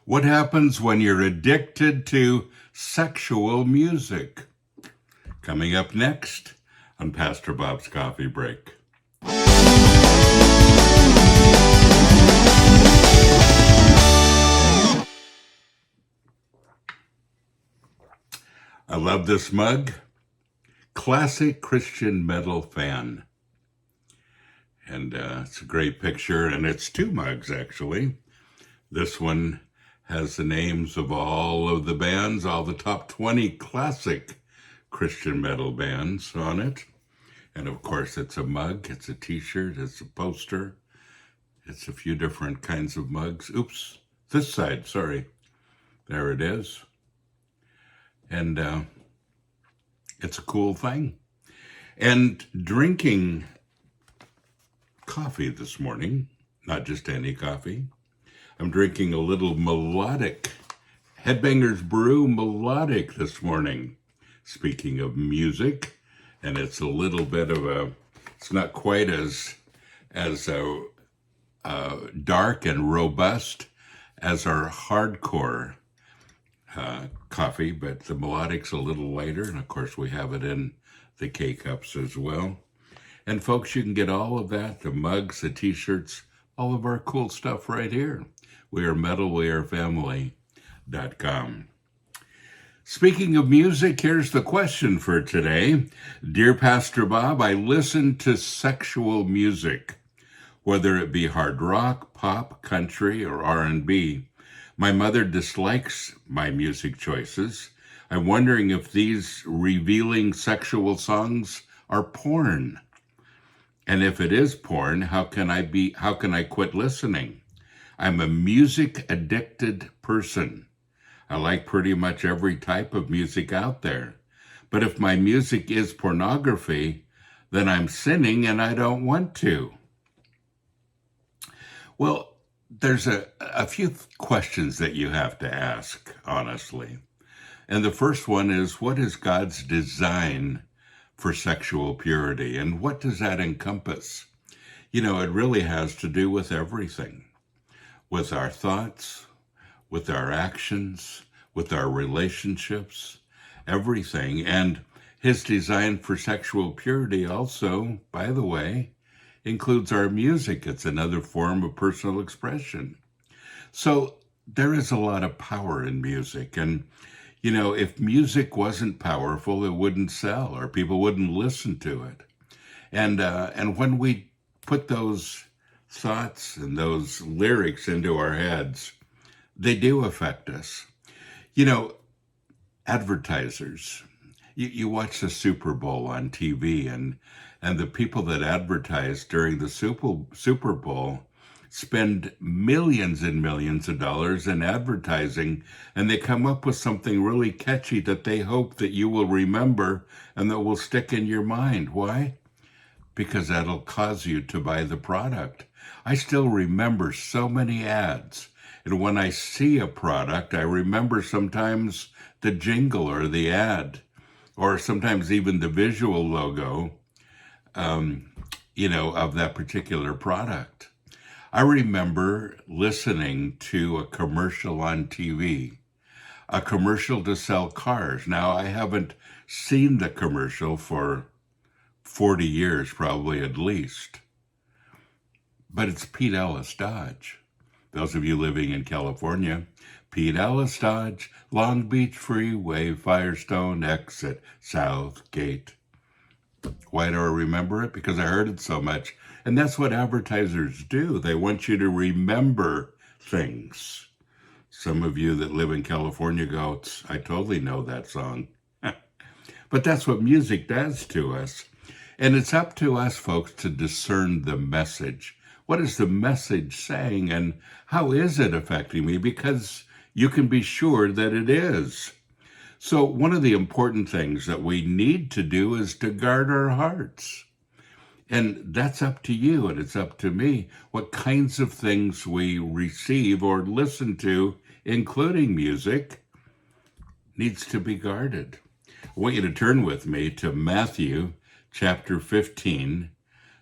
What happens when you're addicted to sexual music? Coming up next on Pastor Bob's Coffee Break. I love this mug. Classic Christian metal fan. And it's a great picture, and it's two mugs, actually. This one has the names of all of the bands, all the top 20 classic Christian metal bands on it. And of course, it's a mug, it's a t-shirt, it's a poster. It's a few different kinds of mugs. Oops, this side, sorry. There it is. And it's a cool thing. And drinking coffee this morning, not just any coffee. I'm drinking a little melodic, HEADBANGERS BREW melodic this morning. Speaking of music, and it's a little bit of a, it's not quite as dark and robust as our hardcore coffee, but the melodic's a little lighter, and of course we have it in the K-Cups as well. And folks, you can get all of that, the mugs, the t-shirts, all of our cool stuff right here. We are metalwearefamily.com. Speaking of music, here's the question for today. Dear Pastor Bob, I listen to sexual music, whether it be hard rock, pop, country, or R&B. My mother dislikes my music choices. I'm wondering if these revealing sexual songs are porn. And if it is porn, how can I quit listening? I'm a music addicted person. I like pretty much every type of music out there. But if my music is pornography, then I'm sinning and I don't want to. Well, there's a few questions that you have to ask, honestly. And the first one is, what is God's design for sexual purity? And what does that encompass? You know, it really has to do with everything. With our thoughts, with our actions, with our relationships, everything. And his design for sexual purity also, by the way, includes our music. It's another form of personal expression. So there is a lot of power in music. And, you know, if music wasn't powerful, it wouldn't sell or people wouldn't listen to it. And when we put those thoughts and those lyrics into our heads, they do affect us. You know, advertisers, you watch the Super Bowl on TV, and the people that advertise during the Super Bowl spend millions and millions of dollars in advertising, and they come up with something really catchy that they hope that you will remember and that will stick in your mind. Why? Because that'll cause you to buy the product. I still remember so many ads. And when I see a product, I remember sometimes the jingle or the ad, or sometimes even the visual logo, of that particular product. I remember listening to a commercial on TV, a commercial to sell cars. Now, I haven't seen the commercial for 40 years, probably at least. But it's Pete Ellis Dodge. Those of you living in California, Pete Ellis Dodge, Long Beach Freeway, Firestone exit, Southgate. Why do I remember it? Because I heard it so much. And that's what advertisers do. They want you to remember things. Some of you that live in California go, I totally know that song. But that's what music does to us. And it's up to us, folks, to discern the message. What is the message saying, and how is it affecting me? Because you can be sure that it is. So one of the important things that we need to do is to guard our hearts. And that's up to you, and it's up to me, what kinds of things we receive or listen to, including music, needs to be guarded. I want you to turn with me to Matthew chapter 15,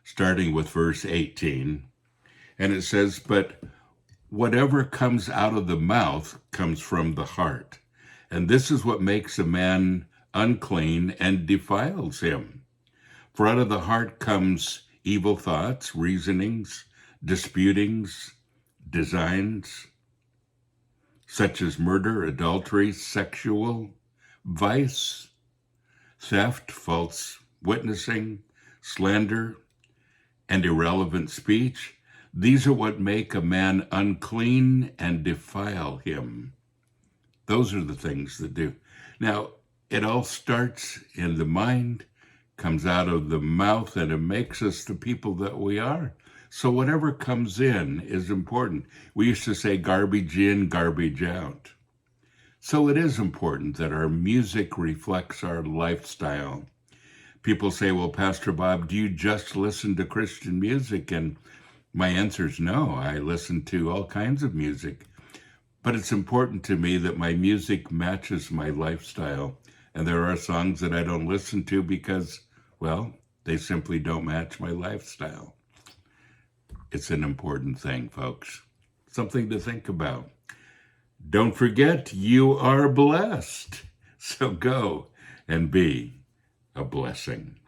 starting with verse 18. And it says, but whatever comes out of the mouth comes from the heart. And this is what makes a man unclean and defiles him. For out of the heart comes evil thoughts, reasonings, disputings, designs, such as murder, adultery, sexual vice, theft, false witnessing, slander, and irrelevant speech. These are what make a man unclean and defile him. Those are the things that do. Now, it all starts in the mind, comes out of the mouth, and it makes us the people that we are. So whatever comes in is important. We used to say garbage in, garbage out. So it is important that our music reflects our lifestyle. People say, well, Pastor Bob, do you just listen to Christian music? And my answer is no. I listen to all kinds of music. But it's important to me that my music matches my lifestyle. And there are songs that I don't listen to because, well, they simply don't match my lifestyle. It's an important thing, folks. Something to think about. Don't forget, you are blessed. So go and be a blessing.